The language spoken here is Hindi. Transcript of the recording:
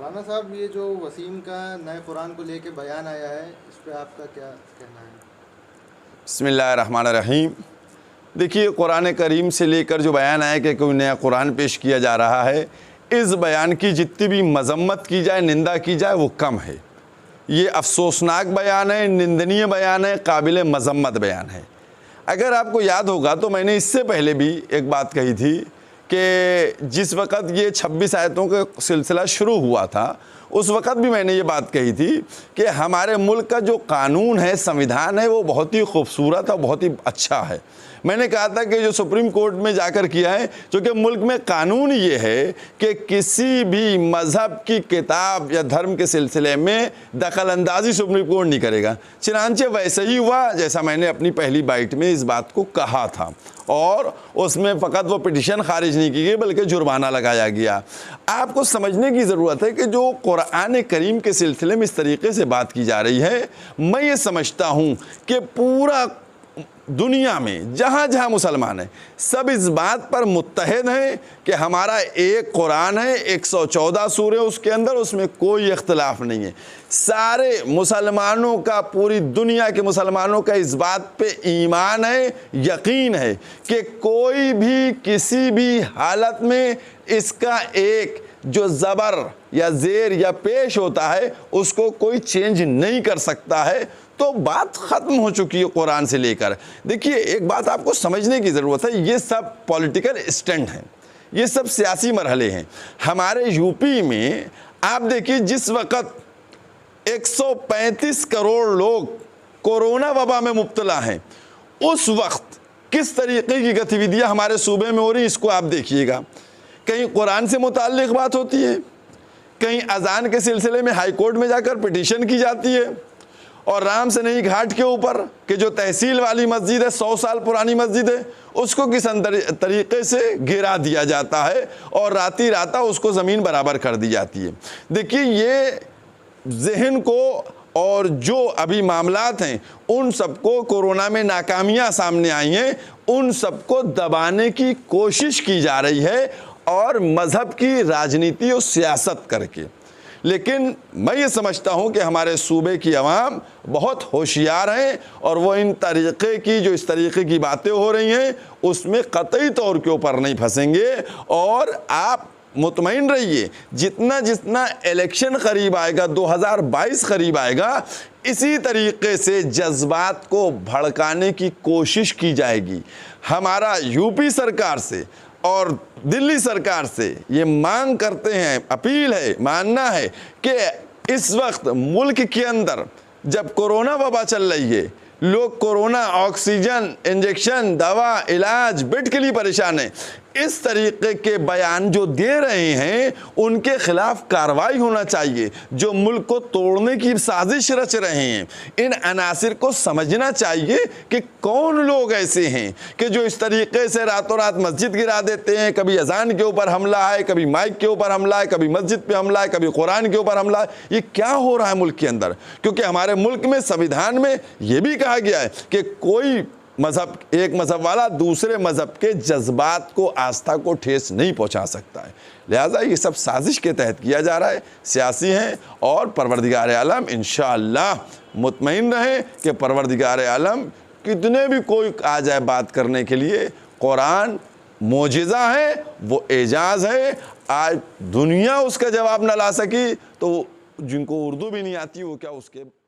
मौलाना साहब, ये जो वसीम का नए कुरान को लेके बयान आया है, इस पे आपका क्या कहना है? बिस्मिल्लाहिर्रहमानिर्रहीम। देखिए, कुरान करीम से लेकर जो बयान आया कि कोई नया कुरान पेश किया जा रहा है, इस बयान की जितनी भी मजम्मत की जाए, निंदा की जाए, वो कम है। ये अफसोसनाक बयान है, निंदनीय बयान है, काबिल मजम्मत बयान है। अगर आपको याद होगा तो मैंने इससे पहले भी एक बात कही थी कि जिस वक़्त ये 26 आयतों का सिलसिला शुरू हुआ था, उस वक़्त भी मैंने ये बात कही थी कि हमारे मुल्क का जो कानून है, संविधान है, वो बहुत ही खूबसूरत और बहुत ही अच्छा है। मैंने कहा था कि जो सुप्रीम कोर्ट में जाकर किया है, क्योंकि मुल्क में कानून ये है कि किसी भी मज़हब की किताब या धर्म के सिलसिले में दखल अंदाजी सुप्रीम कोर्ट नहीं करेगा। चनांचे वैसे ही हुआ जैसा मैंने अपनी पहली बाइट में इस बात को कहा था, और उसमें फ़कत वो पिटिशन खारिज नहीं की गई बल्कि जुर्माना लगाया गया। आपको समझने की ज़रूरत है कि जो कुरान करीम के सिलसिले में इस तरीके से बात की जा रही है, मैं ये समझता हूँ कि पूरा दुनिया में जहाँ जहाँ मुसलमान हैं, सब इस बात पर मुत्तहिद हैं कि हमारा एक कुरान है, 114 सूरे उसके अंदर, उसमें कोई इख्तिलाफ नहीं है। सारे मुसलमानों का, पूरी दुनिया के मुसलमानों का इस बात पे ईमान है, यकीन है कि कोई भी किसी भी हालत में इसका एक जो ज़बर या ज़ेर या पेश होता है उसको कोई चेंज नहीं कर सकता है। तो बात ख़त्म हो चुकी है कुरान से लेकर। देखिए, एक बात आपको समझने की ज़रूरत है, ये सब पॉलिटिकल स्टंट हैं, ये सब सियासी मरहले हैं। हमारे यूपी में आप देखिए, जिस वक़्त 135 करोड़ लोग कोरोना वबा में मुब्तला हैं, उस वक्त किस तरीके की गतिविधियां हमारे सूबे में हो रही, इसको आप देखिएगा। कहीं कुरान से मुताल्लिक़ बात होती है, कहीं अजान के सिलसिले में हाई कोर्ट में जाकर पिटीशन की जाती है, और राम से नहीं घाट के ऊपर कि जो तहसील वाली मस्जिद है, 100 साल पुरानी मस्जिद है, उसको किस तरीके से गिरा दिया जाता है और राती राता उसको ज़मीन बराबर कर दी जाती है। देखिए, ये जहन को और जो अभी मामलात हैं उन सबको, कोरोना में नाकामियाँ सामने आई हैं, उन सबको दबाने की कोशिश की जा रही है, और मज़हब की राजनीति और सियासत करके। लेकिन मैं ये समझता हूँ कि हमारे सूबे की आवाम बहुत होशियार हैं, और वो इन तरीक़े की, जो इस तरीक़े की बातें हो रही हैं, उसमें कतई तौर के ऊपर नहीं फंसेंगे। और आप मुतमईन रहिए, जितना जितना इलेक्शन करीब आएगा, 2022 करीब आएगा, इसी तरीके से जज्बात को भड़काने की कोशिश की जाएगी। हमारा यूपी सरकार से और दिल्ली सरकार से ये मांग करते हैं, अपील है, मानना है कि इस वक्त मुल्क के अंदर जब कोरोना वबा चल रही है, लोग कोरोना ऑक्सीजन, इंजेक्शन, दवा, इलाज, बेड के लिए परेशान हैं, इस तरीके के बयान जो दे रहे हैं उनके खिलाफ कार्रवाई होना चाहिए। जो मुल्क को तोड़ने की साजिश रच रहे हैं, इन अनासिर को समझना चाहिए कि कौन लोग ऐसे हैं कि जो इस तरीके से रातों रात मस्जिद गिरा देते हैं। कभी अजान के ऊपर हमला है, कभी माइक के ऊपर हमला है, कभी मस्जिद पे हमला है, कभी कुरान के ऊपर हमला है। ये क्या हो रहा है मुल्क के अंदर? क्योंकि हमारे मुल्क में संविधान में यह भी कहा गया है कि कोई मज़हब, एक मज़हब वाला दूसरे मज़हब के जज्बात को, आस्था को ठेस नहीं पहुंचा सकता है। लिहाजा ये सब साजिश के तहत किया जा रहा है, सियासी हैं। और परवरदिगार आलम इंशाअल्लाह मुतमईन रहें कि परवरदिगार आलम कितने भी कोई आ जाए बात करने के लिए, कुरान मोजिज़ा है, वो एजाज़ है। आज दुनिया उसका जवाब न ला सकी तो जिनको उर्दू भी नहीं आती वो क्या उसके